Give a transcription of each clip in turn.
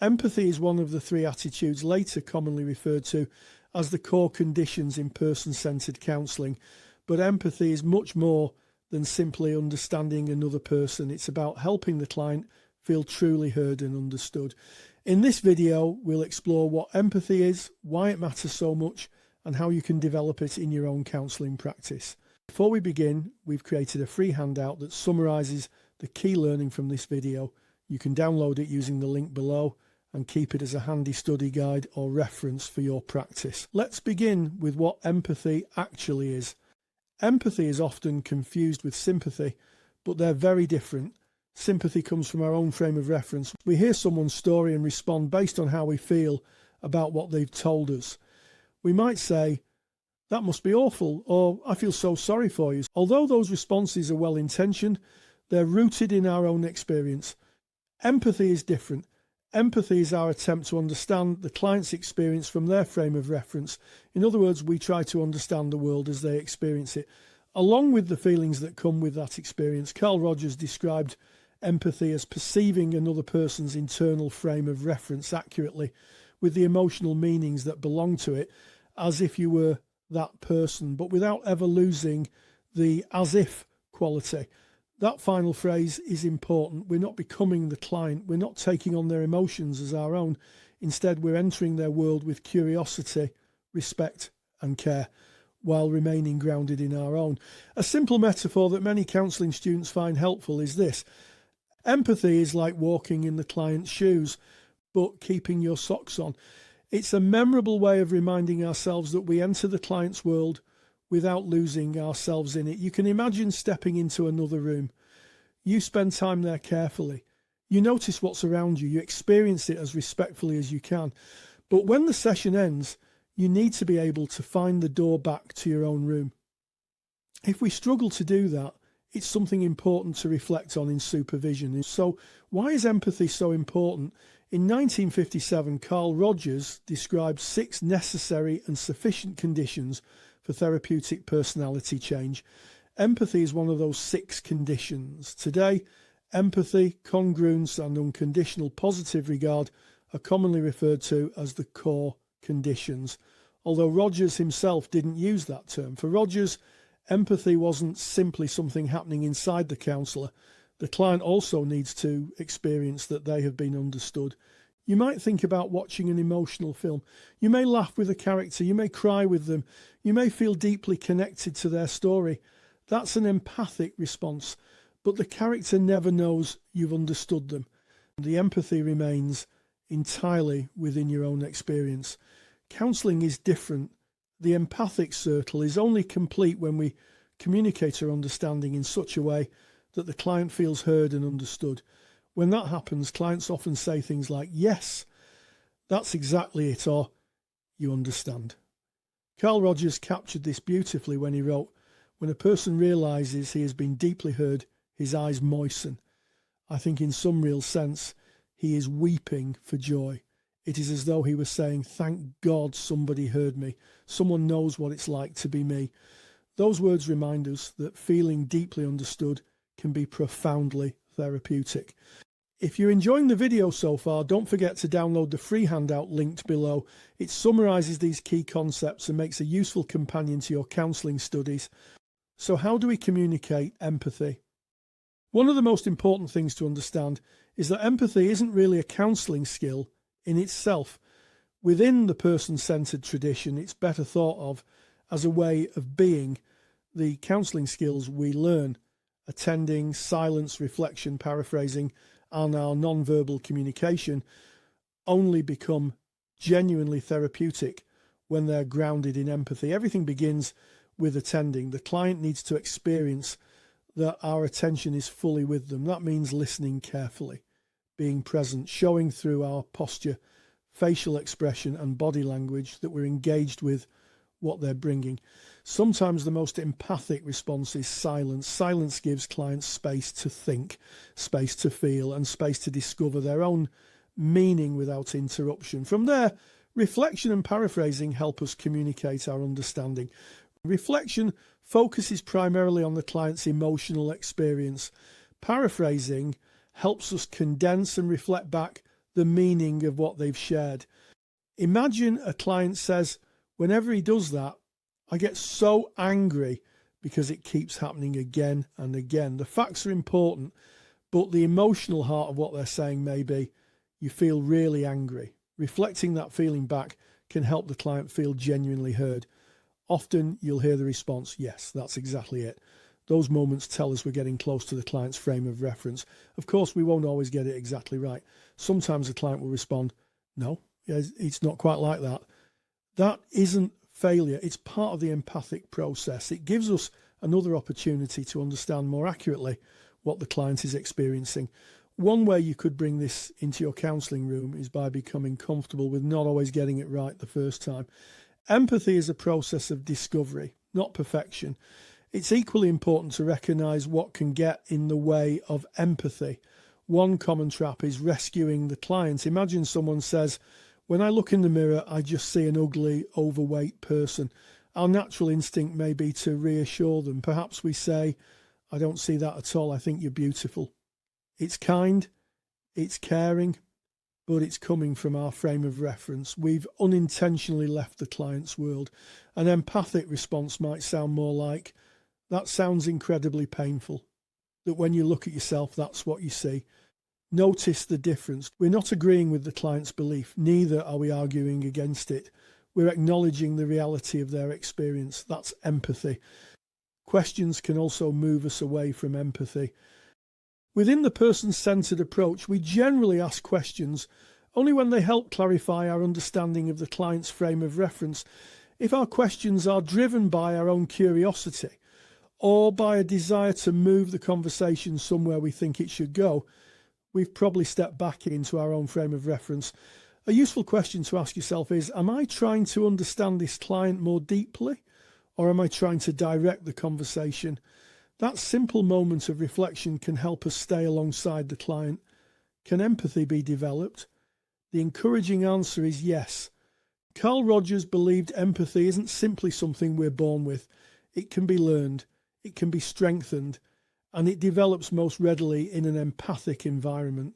Empathy is one of the three attitudes later commonly referred to as the core conditions in person-centred counselling, but empathy is much more than simply understanding another person. It's about helping the client feel truly heard and understood. In this video, we'll explore what empathy is, why it matters so much, and how you can develop it in your own counselling practice. Before we begin, we've created a free handout that summarises the key learning from this video. You can download it using the link below and keep it as a handy study guide or reference for your practice. Let's begin with what empathy actually is. Empathy is often confused with sympathy, but they're very different. Sympathy comes from our own frame of reference. We hear someone's story and respond based on how we feel about what they've told us. We might say, "That must be awful," or "I feel so sorry for you." Although those responses are well-intentioned, they're rooted in our own experience. Empathy is different. Empathy is our attempt to understand the client's experience from their frame of reference. In other words, we try to understand the world as they experience it, along with the feelings that come with that experience. Carl Rogers described empathy as perceiving another person's internal frame of reference accurately, with the emotional meanings that belong to it, as if you were that person, but without ever losing the as if quality. That final phrase is important. We're not becoming the client. We're not taking on their emotions as our own. Instead, we're entering their world with curiosity, respect and care, while remaining grounded in our own. A simple metaphor that many counselling students find helpful is this. Empathy is like walking in the client's shoes, but keeping your socks on. It's a memorable way of reminding ourselves that we enter the client's world without losing ourselves in it. You can imagine stepping into another room. You spend time there carefully. You notice what's around you. You experience it as respectfully as you can. But when the session ends, you need to be able to find the door back to your own room. If we struggle to do that, it's something important to reflect on in supervision. So why is empathy so important? In 1957, Carl Rogers described 6 necessary and sufficient conditions for therapeutic personality change. Empathy is one of those 6 conditions. Today, empathy, congruence and unconditional positive regard are commonly referred to as the core conditions, although Rogers himself didn't use that term. For Rogers, empathy wasn't simply something happening inside the counsellor. The client also needs to experience that they have been understood. You might think about watching an emotional film. You may laugh with a character, you may cry with them, you may feel deeply connected to their story. That's an empathic response, but the character never knows you've understood them. The empathy remains entirely within your own experience. Counselling is different. The empathic circle is only complete when we communicate our understanding in such a way that the client feels heard and understood. When that happens, clients often say things like, "Yes, that's exactly it," or "You understand." Carl Rogers captured this beautifully when he wrote, "When a person realises he has been deeply heard, his eyes moisten. I think in some real sense, he is weeping for joy. It is as though he was saying, 'Thank God somebody heard me. Someone knows what it's like to be me.'" Those words remind us that feeling deeply understood can be profoundly therapeutic. If you're enjoying the video so far, don't forget to download the free handout linked below. It summarises these key concepts and makes a useful companion to your counselling studies. So how do we communicate empathy? One of the most important things to understand is that empathy isn't really a counselling skill in itself. Within the person-centred tradition, it's better thought of as a way of being. The counselling skills we learn, attending, silence, reflection, paraphrasing, and our non-verbal communication, only become genuinely therapeutic when they're grounded in empathy. Everything begins with attending. The client needs to experience that our attention is fully with them. That means listening carefully, being present, showing through our posture, facial expression and body language that we're engaged with what they're bringing. Sometimes the most empathic response is silence. Silence gives clients space to think, space to feel, and space to discover their own meaning without interruption. From there, reflection and paraphrasing help us communicate our understanding. Reflection focuses primarily on the client's emotional experience. Paraphrasing helps us condense and reflect back the meaning of what they've shared. Imagine a client says, whenever he does that, I get so angry because it keeps happening again and again. The facts are important, but the emotional heart of what they're saying may be, you feel really angry. Reflecting that feeling back can help the client feel genuinely heard. Often you'll hear the response, yes, that's exactly it. Those moments tell us we're getting close to the client's frame of reference. Of course, we won't always get it exactly right. Sometimes the client will respond, no, it's not quite like that. That isn't failure. It's part of the empathic process. It gives us another opportunity to understand more accurately what the client is experiencing. One way you could bring this into your counselling room is by becoming comfortable with not always getting it right the first time. Empathy is a process of discovery, not perfection. It's equally important to recognise what can get in the way of empathy. One common trap is rescuing the client. Imagine someone says, when I look in the mirror, I just see an ugly, overweight person. Our natural instinct may be to reassure them. Perhaps we say, I don't see that at all. I think you're beautiful. It's kind, it's caring, but it's coming from our frame of reference. We've unintentionally left the client's world. An empathic response might sound more like, that sounds incredibly painful. That when you look at yourself, that's what you see. Notice the difference. We're not agreeing with the client's belief, neither are we arguing against it. We're acknowledging the reality of their experience. That's empathy. Questions can also move us away from empathy. Within the person-centered approach, we generally ask questions only when they help clarify our understanding of the client's frame of reference. If our questions are driven by our own curiosity or by a desire to move the conversation somewhere we think it should go, we've probably stepped back into our own frame of reference. A useful question to ask yourself is, am I trying to understand this client more deeply, or am I trying to direct the conversation? That simple moment of reflection can help us stay alongside the client. Can empathy be developed? The encouraging answer is yes. Carl Rogers believed empathy isn't simply something we're born with. It can be learned, it can be strengthened, and it develops most readily in an empathic environment.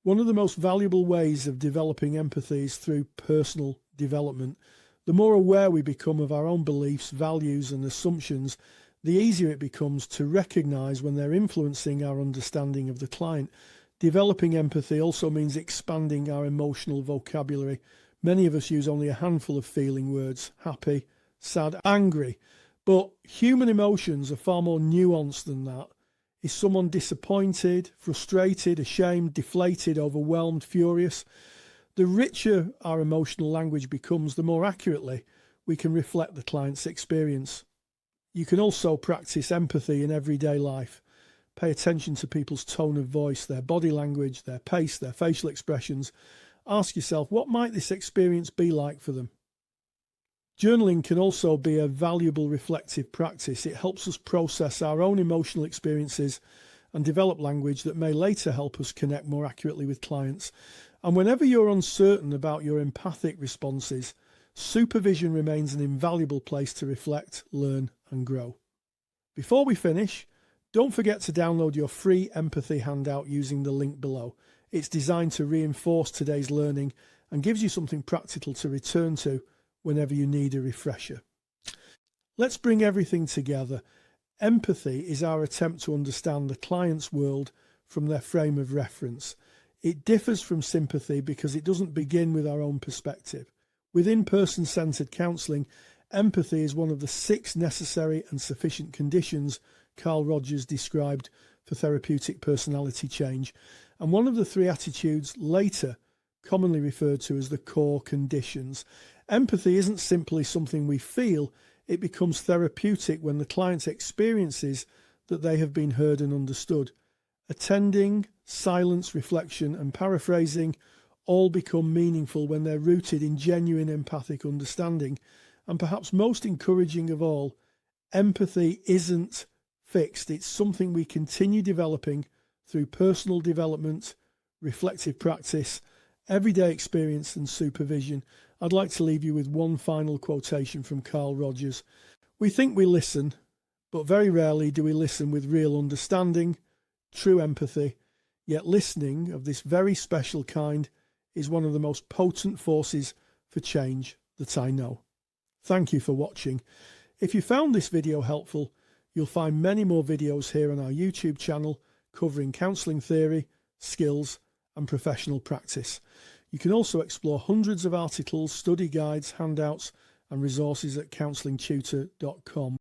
One of the most valuable ways of developing empathy is through personal development. The more aware we become of our own beliefs, values, and assumptions, the easier it becomes to recognise when they're influencing our understanding of the client. Developing empathy also means expanding our emotional vocabulary. Many of us use only a handful of feeling words: happy, sad, angry. But human emotions are far more nuanced than that. Is someone disappointed, frustrated, ashamed, deflated, overwhelmed, furious? The richer our emotional language becomes, the more accurately we can reflect the client's experience. You can also practice empathy in everyday life. Pay attention to people's tone of voice, their body language, their pace, their facial expressions. Ask yourself, what might this experience be like for them? Journaling can also be a valuable reflective practice. It helps us process our own emotional experiences and develop language that may later help us connect more accurately with clients. And whenever you're uncertain about your empathic responses, supervision remains an invaluable place to reflect, learn, and grow. Before we finish, don't forget to download your free empathy handout using the link below. It's designed to reinforce today's learning and gives you something practical to return to whenever you need a refresher. Let's bring everything together. Empathy is our attempt to understand the client's world from their frame of reference. It differs from sympathy because it doesn't begin with our own perspective. Within person-centered counselling, empathy is one of the 6 necessary and sufficient conditions Carl Rogers described for therapeutic personality change, and one of the 3 attitudes later commonly referred to as the core conditions. Empathy isn't simply something we feel, it becomes therapeutic when the client experiences that they have been heard and understood. Attending, silence, reflection, and paraphrasing all become meaningful when they're rooted in genuine empathic understanding. And perhaps most encouraging of all, empathy isn't fixed. It's something we continue developing through personal development, reflective practice, everyday experience, and supervision. I'd like to leave you with one final quotation from Carl Rogers. We think we listen, but very rarely do we listen with real understanding, true empathy. Yet listening of this very special kind is one of the most potent forces for change that I know. Thank you for watching. If you found this video helpful, you'll find many more videos here on our YouTube channel covering counselling theory, skills and professional practice. You can also explore hundreds of articles, study guides, handouts and resources at counsellingtutor.com.